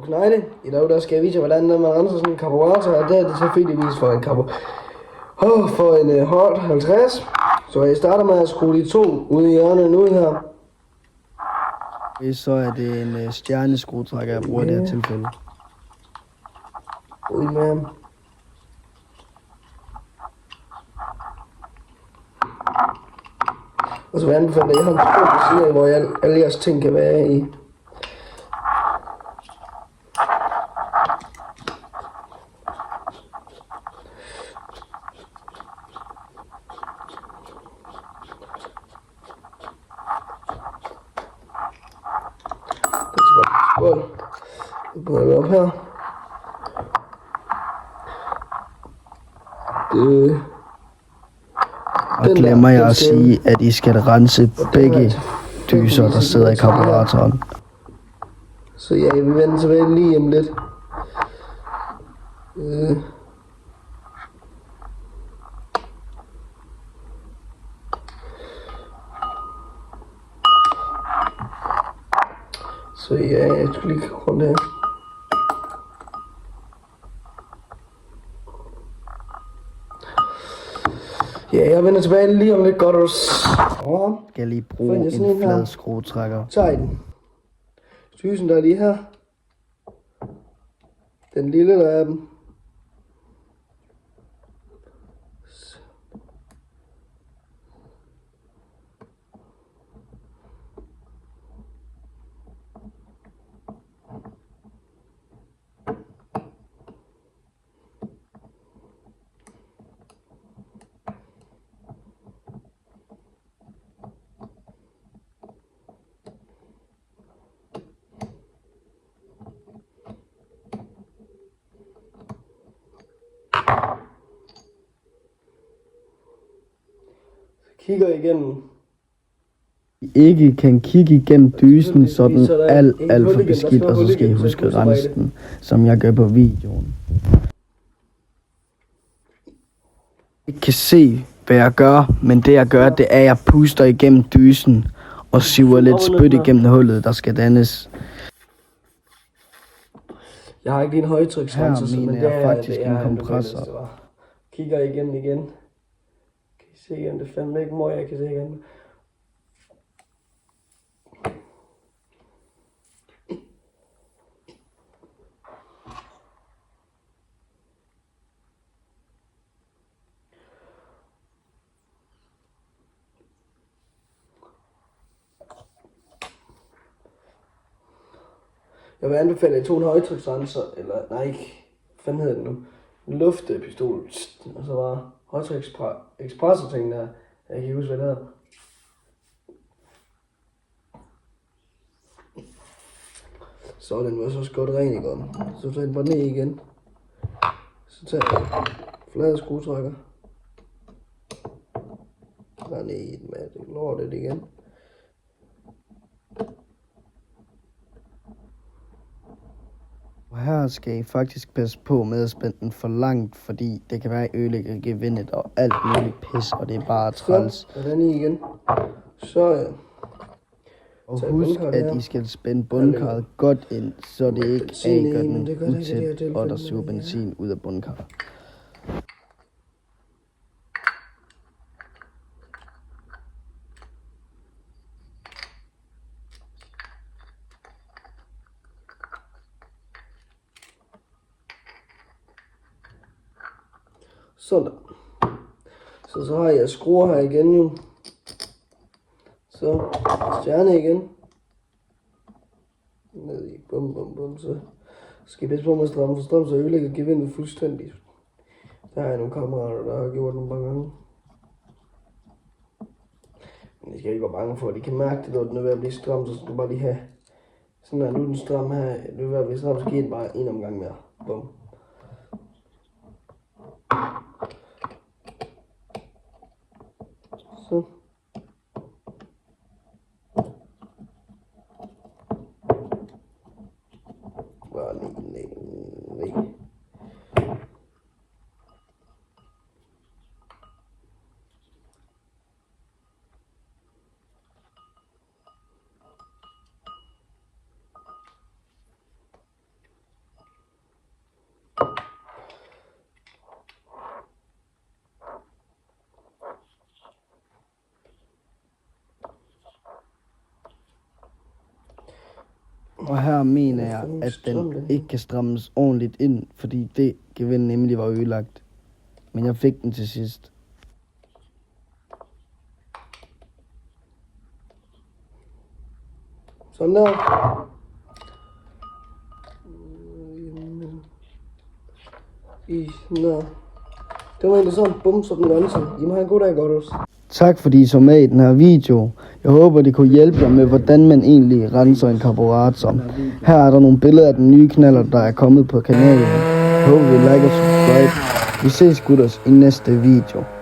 Knejde. I dag der skal jeg vise jer, hvordan man renser sådan en karburator, og det er det tilfældigvis for en for en Hot 50. Så jeg starter med at skrue de to ude i hjørnet nu her. Så er det en stjerneskruetrækker, jeg bruger i det her tilfælde. Ud med ham. Og så vil jeg anbefale, at jeg har en skål på siden af, hvor alle jeres ting kan være i. Skål. Så begynder vi op her. Og glemmer jeg at sige, at I skal rense begge dyser, der sidder i karburatoren. Så ja, jeg vil vende tilbage lige om lidt. Så ja, jeg skal lige kigge rundt her. Ja, jeg vender tilbage lige om lidt godt også. Skal jeg lige bruge en flad skruetrækker. Tag den. Dysen der er lige her. Den lille der er den. Kigger igennem. Ikke kan kigge igennem dysen, så den alt for beskidt, og så skal I huske at rense den, som jeg gør på videoen. I kan se, hvad jeg gør, men det jeg gør, det er, at jeg puster igennem dysen og siver lidt spyt igennem hullet, der skal dannes. Jeg har ikke lige en højtryksrenser, men det er faktisk en kompressor. Kigger igennem igen. Kan I se igen? Det er fandme ikke møg, jeg kan se igen. Jeg vil anbefale, at I tog en højtryksrenser, eller nej, ikke, hvad fanden hedder det nu? En luftpistol, og så var højtrykspresser ting der, jeg kan ikke huske, hvad det hedder. Så den var så godt ren i godt. Så tager den bare ned igen. Så tager jeg flade skruetrækker. Der ned i den med det lortet igen. Og her skal I faktisk passe på med at spænde den for langt, fordi det kan være, at I ødelægger gevindet og alt muligt pis, og det er bare træls. Så er den i igen. Så ja. Og husk, at I skal spænde bundkarret godt ind, så det ikke gør den utæt, og der suger benzin ud af bundkarret. Sådan. Så har jeg skruer her igen jo. Så stjerne igen. Ned i bum. Så skal jeg bedst på med at stramme for strøm, så jeg ødelægger gevindet fuldstændig. Der har jeg nogle kammerater, der har gjort nogle gange. Men de skal ikke være bange for, at de kan mærke det, når den er ved at blive stram, så skal du bare lige have. Sådan her, nu er den stram her, det er ved at blive stram, så giver den bare en omgang mere. Bum. Så. Bare nej. Og her mener jeg, at den ikke kan strammes ordentligt ind, fordi det gevind nemlig var ødelagt. Men jeg fik den til sidst. Sådan der. Nå. Det var egentlig sådan, bum, så den renser. I må have en god dag, godt også. Tak fordi I så med i den her video. Jeg håber det kunne hjælpe jer med hvordan man egentlig renser en karburator. Her er der nogle billeder af den nye knaller der er kommet på kanalen. Jeg håber I like og subscribe. Vi ses gutters i næste video.